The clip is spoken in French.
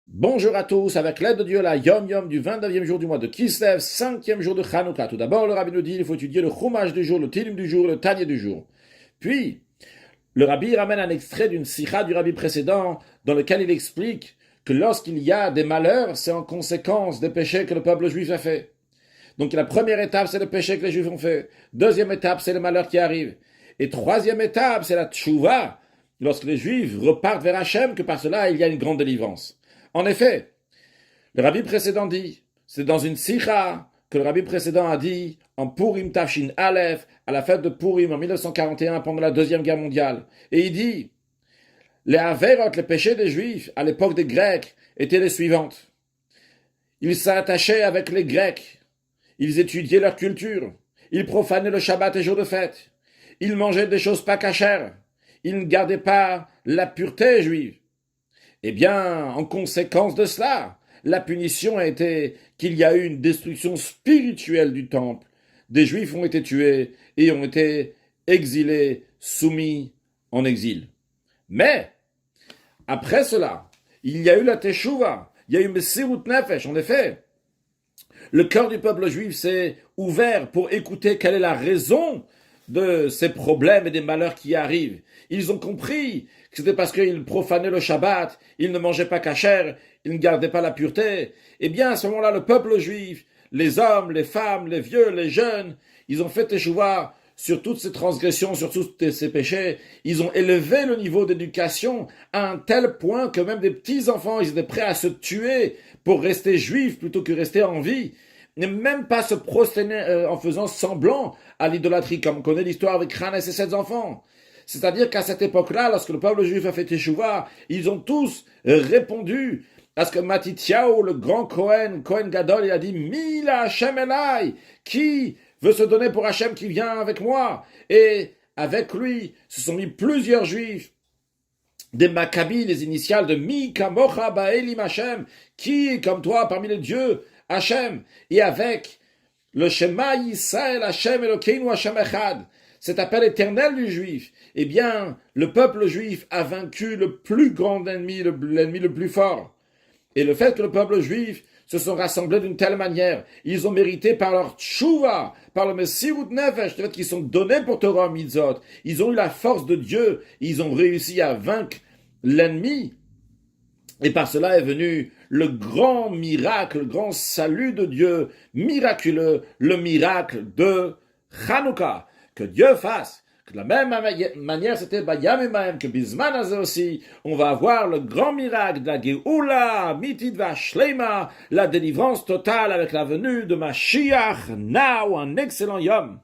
Bonjour à tous, avec l'aide de Dieu, la Yom Yom du 29e jour du mois de Kislev, 5e jour de Chanukah. Tout d'abord, le Rabbi nous dit, il faut étudier le Chumash du jour, le Tilim du jour, le Tanya du jour. Puis, le Rabbi ramène un extrait d'une Sikha du Rabbi précédent, dans lequel il explique que lorsqu'il y a des malheurs, c'est en conséquence des péchés que le peuple juif a fait. Donc la première étape, c'est le péché que les juifs ont fait. Deuxième étape, c'est le malheur qui arrive. Et troisième étape, c'est la tchouva, lorsque les juifs repartent vers Hachem, que par cela, il y a une grande délivrance. En effet, le rabbi précédent dit, c'est dans une sikha que le rabbi précédent a dit, en Purim Tafshin Aleph, à la fête de Purim en 1941, pendant la Deuxième Guerre mondiale. Et il dit, les Averot, les péchés des Juifs, à l'époque des Grecs, étaient les suivantes. Ils s'attachaient avec les Grecs, ils étudiaient leur culture, ils profanaient le Shabbat et jour de fête, ils mangeaient des choses pas cachères, ils ne gardaient pas la pureté juive. Eh bien, en conséquence de cela, la punition a été qu'il y a eu une destruction spirituelle du temple. Des Juifs ont été tués et ont été exilés, soumis en exil. Mais, après cela, il y a eu la Teshuvah, il y a eu Messirut Nefesh, en effet. Le cœur du peuple juif s'est ouvert pour écouter quelle est la raison de ces problèmes et des malheurs qui arrivent. Ils ont compris que c'était parce qu'ils profanaient le Shabbat, ils ne mangeaient pas kasher, ils ne gardaient pas la pureté. Eh bien, à ce moment-là, le peuple juif, les hommes, les femmes, les vieux, les jeunes, ils ont fait teshuva sur toutes ces transgressions, sur tous ces péchés. Ils ont élevé le niveau d'éducation à un tel point que même des petits-enfants, ils étaient prêts à se tuer pour rester juifs plutôt que rester en vie. Ne même pas se prosterner en faisant semblant à l'idolâtrie, comme on connaît l'histoire avec Hannes et ses enfants. C'est-à-dire qu'à cette époque-là, lorsque le peuple juif a fait Teshuvah, ils ont tous répondu à ce que Matityahu, le grand Kohen Gadol, il a dit « Mila Hashem Elai » qui veut se donner pour Hashem qui vient avec moi. Et avec lui, se sont mis plusieurs juifs, des Maccabis, les initiales de Mi Kamocha Ba'elim Hashem, qui est comme toi parmi les dieux Hashem, et avec le Shema Yisrael Hashem Elokeinu Hashem Echad, cet appel éternel du juif, eh bien, le peuple juif a vaincu le plus grand ennemi, l'ennemi le plus fort. Et le fait que le peuple juif se sont rassemblés d'une telle manière, ils ont mérité par leur tchouva, par le Messirut Nefesh, le fait qu'ils sont donnés pour Torah Mitzot, ils ont eu la force de Dieu, ils ont réussi à vaincre l'ennemi. Et par cela est venu le grand miracle, le grand salut de Dieu, miraculeux, le miracle de Chanukah. Que Dieu fasse, que de la même manière c'était Bayam que Bisman Azeh aussi, on va avoir le grand miracle de la Geoula, Mitidva Shleima, la délivrance totale avec la venue de Mashiach, now, un excellent Yom.